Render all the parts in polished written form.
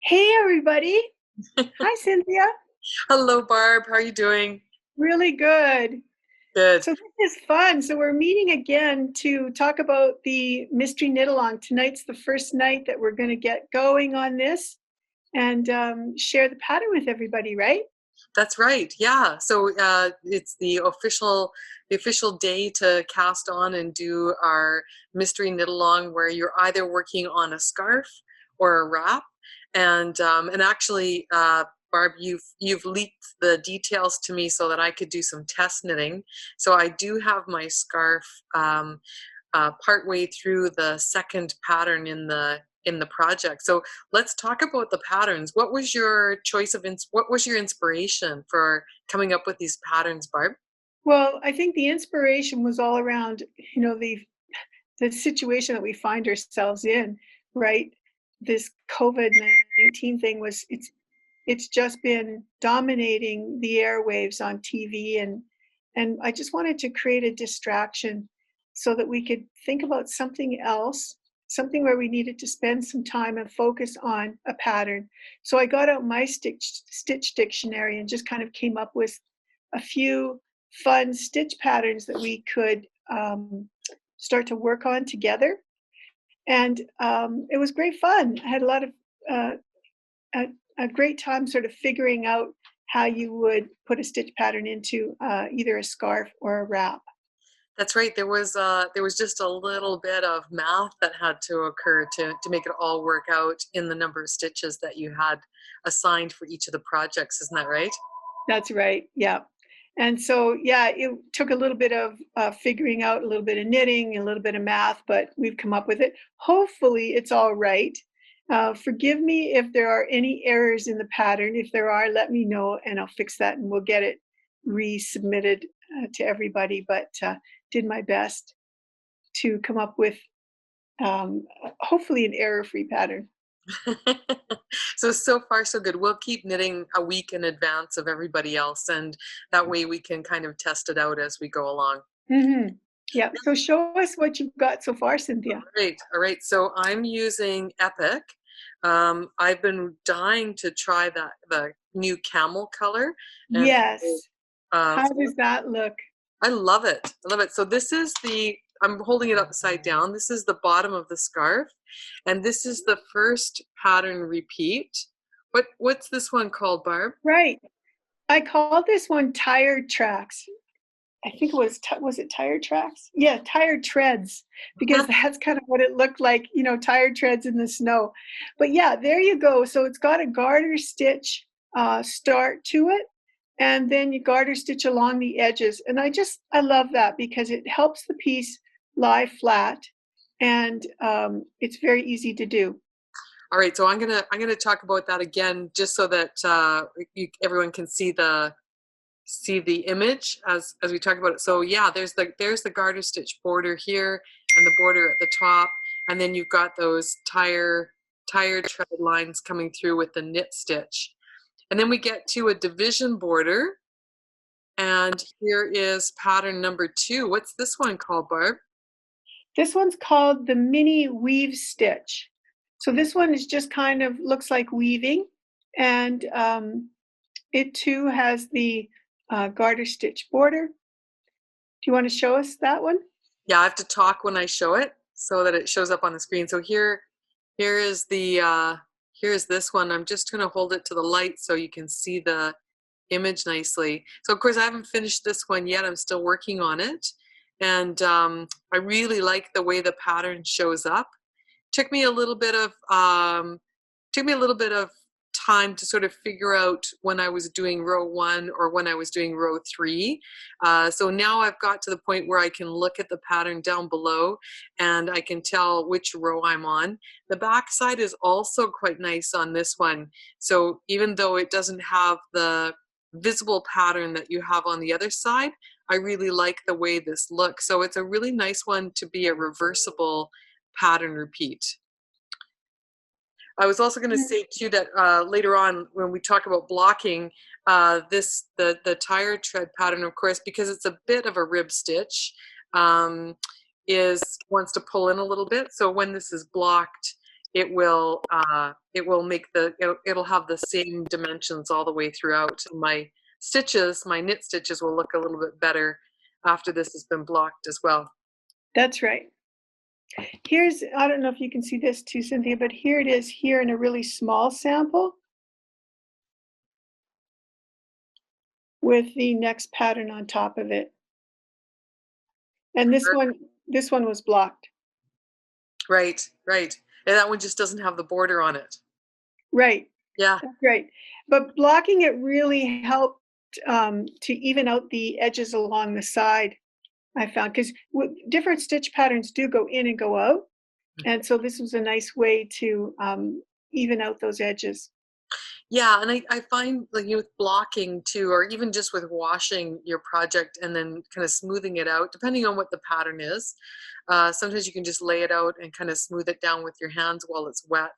Hey, everybody. Hi, Cynthia. Hello, Barb. How are you doing? Really good. Good. So this is fun. So we're meeting again to talk about the Mystery Knit Along. Tonight's the first night that we're going to get going on this and share the pattern with everybody, right? That's right. Yeah. So it's the official day to cast on and do our mystery knit along, where you're either working on a scarf or a wrap, and actually, Barb, you've leaked the details to me so that I could do some test knitting. So I do have my scarf partway through the second pattern in the project. So let's talk about the patterns. What was your what was your inspiration for coming up with these patterns, Barb? Well, I think the inspiration was all around, the situation that we find ourselves in, right? This COVID-19 thing it's just been dominating the airwaves on TV, and I just wanted to create a distraction so that we could think about something else, something where we needed to spend some time and focus on a pattern. So I got out my stitch dictionary and just kind of came up with a few fun stitch patterns that we could start to work on together. And it was great fun. I had a lot of uh, a, a great time sort of figuring out how you would put a stitch pattern into either a scarf or a wrap. That's right. There was just a little bit of math that had to occur to make it all work out in the number of stitches that you had assigned for each of the projects. Isn't that right? That's right. Yeah. And so, yeah, it took a little bit of figuring out, a little bit of knitting, a little bit of math, but we've come up with it. Hopefully, it's all right. Forgive me if there are any errors in the pattern. If there are, let me know and I'll fix that and we'll get it resubmitted to everybody. But did my best to come up with hopefully an error-free pattern. So far so good. We'll keep knitting a week in advance of everybody else, and that way we can kind of test it out as we go along. Yeah. So show us what you've got so far, Cynthia. Great. All right. So I'm using Epic. I've been dying to try the new camel color, and so, Yes. How so does that look? I love it. I love it. So this is I'm holding it upside down. This is the bottom of the scarf, and this is the first pattern repeat. What's this one called, Barb? Right. I called this one Tired Tracks. I think it was it Tired Tracks? Yeah, Tired Treads, because that's kind of what it looked like, tired treads in the snow. But yeah, there you go. So it's got a garter stitch start to it, and then you garter stitch along the edges. And I love that because it helps the piece lie flat, and it's very easy to do. All right, so I'm gonna talk about that again, just so that everyone can see the image as we talk about it. So yeah, there's the garter stitch border here and the border at the top, and then you've got those tired tread lines coming through with the knit stitch. And then we get to a division border, and here is pattern number 2. What's this one called, Barb? This one's called the mini weave stitch. So this one is just kind of looks like weaving, and it too has the garter stitch border. Do you want to show us that one? Yeah, I have to talk when I show it so that it shows up on the screen. So here is here's this one. I'm just going to hold it to the light so you can see the image nicely. So of course I haven't finished this one yet. I'm still working on it, and I really like the way the pattern shows up. Took me a little bit of time to sort of figure out when I was doing row 1 or when I was doing row 3. So now I've got to the point where I can look at the pattern down below and I can tell which row I'm on. The back side is also quite nice on this one. So even though it doesn't have the visible pattern that you have on the other side, I really like the way this looks. So it's a really nice one to be a reversible pattern repeat. I was also going to say too that later on when we talk about blocking, the tire tread pattern, of course, because it's a bit of a rib stitch, is wants to pull in a little bit. So when this is blocked, it will make it'll have the same dimensions all the way throughout. My stitches, my knit stitches, will look a little bit better after this has been blocked as well. That's right. Here's, I don't know if you can see this too, Cynthia, but here it is here in a really small sample with the next pattern on top of it. And this one was blocked. Right, right. And that one just doesn't have the border on it. Right. Yeah. That's right. But blocking it really helped to even out the edges along the side, I found, because different stitch patterns do go in and go out. And so this was a nice way to even out those edges. Yeah, and I find like with blocking too, or even just with washing your project and then kind of smoothing it out, depending on what the pattern is. Sometimes you can just lay it out and kind of smooth it down with your hands while it's wet.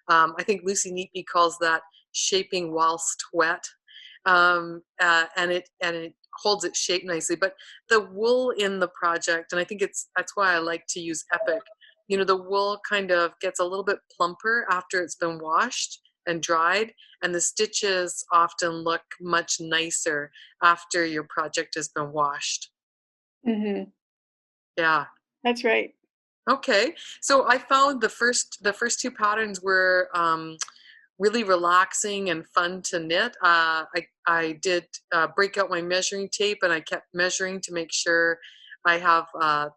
I think Lucy Neatby calls that shaping whilst wet, and it holds its shape nicely. But the wool in the project, and I think that's why I like to use Epic. You know, the wool kind of gets a little bit plumper after it's been washed and dried, and the stitches often look much nicer after your project has been washed. Mm-hmm. Yeah. That's right. Okay. So I found the first two patterns were really relaxing and fun to knit. I did break out my measuring tape, and I kept measuring to make sure I have I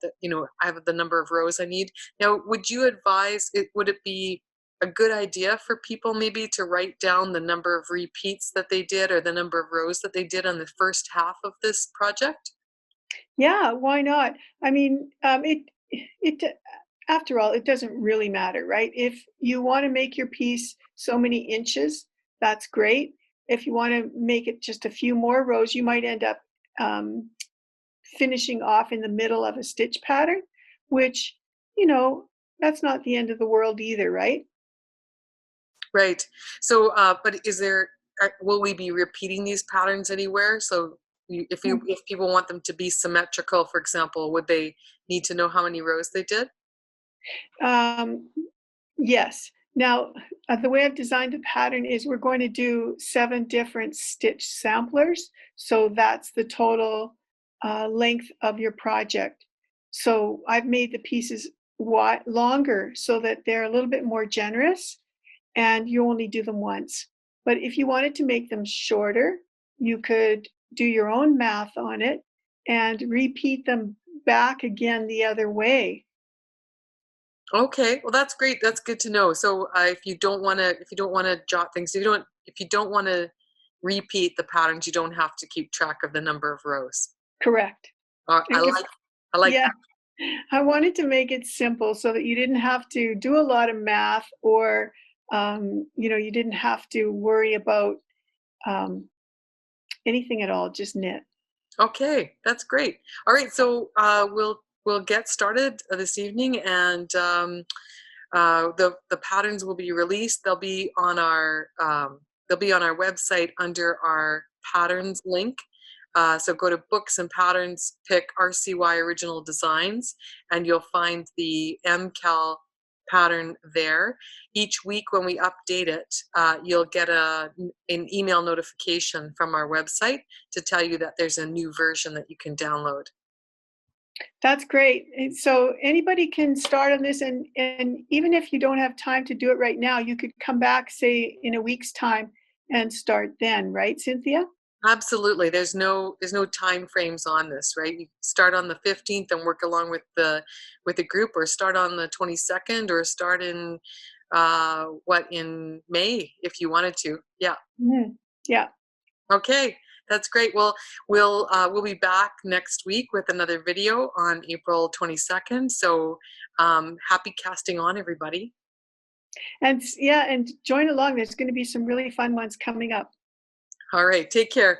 have the number of rows I need. Now, would you advise it? Would it be a good idea for people maybe to write down the number of repeats that they did or the number of rows that they did on the first half of this project? Yeah, why not? I mean, it after all, it doesn't really matter, right? If you want to make your piece so many inches, that's great. If you want to make it just a few more rows, you might end up um, finishing off in the middle of a stitch pattern, which, you know, that's not the end of the world either, right? Right. So, but will we be repeating these patterns anywhere? So, if people want them to be symmetrical, for example, would they need to know how many rows they did? Um, yes. Now, the way I've designed the pattern is we're going to do 7 different stitch samplers. So that's the total length of your project. So I've made the pieces longer so that they're a little bit more generous, and you only do them once. But if you wanted to make them shorter, you could do your own math on it and repeat them back again the other way. Okay, well that's great. That's good to know. So, if you don't want to jot things, if you don't want to repeat the patterns, you don't have to keep track of the number of rows. Correct. I Because, like yeah, that. I wanted to make it simple so that you didn't have to do a lot of math, or, you didn't have to worry about um, anything at all, just knit. Okay, that's great. All right, so we'll get started this evening, and the patterns will be released. They'll be on our website under our patterns link. So go to books and patterns, pick RCY Original Designs, and you'll find the MCAL pattern there. Each week when we update it, you'll get an email notification from our website to tell you that there's a new version that you can download. That's great. And so anybody can start on this, and even if you don't have time to do it right now, you could come back, say, in a week's time and start then, right, Cynthia? Absolutely. There's no time frames on this, right? You start on the 15th and work along with the group, or start on the 22nd, or start in in May if you wanted to. Yeah. Mhm. Yeah. Okay. That's great. Well, we'll be back next week with another video on April 22nd. So happy casting on, everybody. And yeah, and join along. There's going to be some really fun ones coming up. All right. Take care.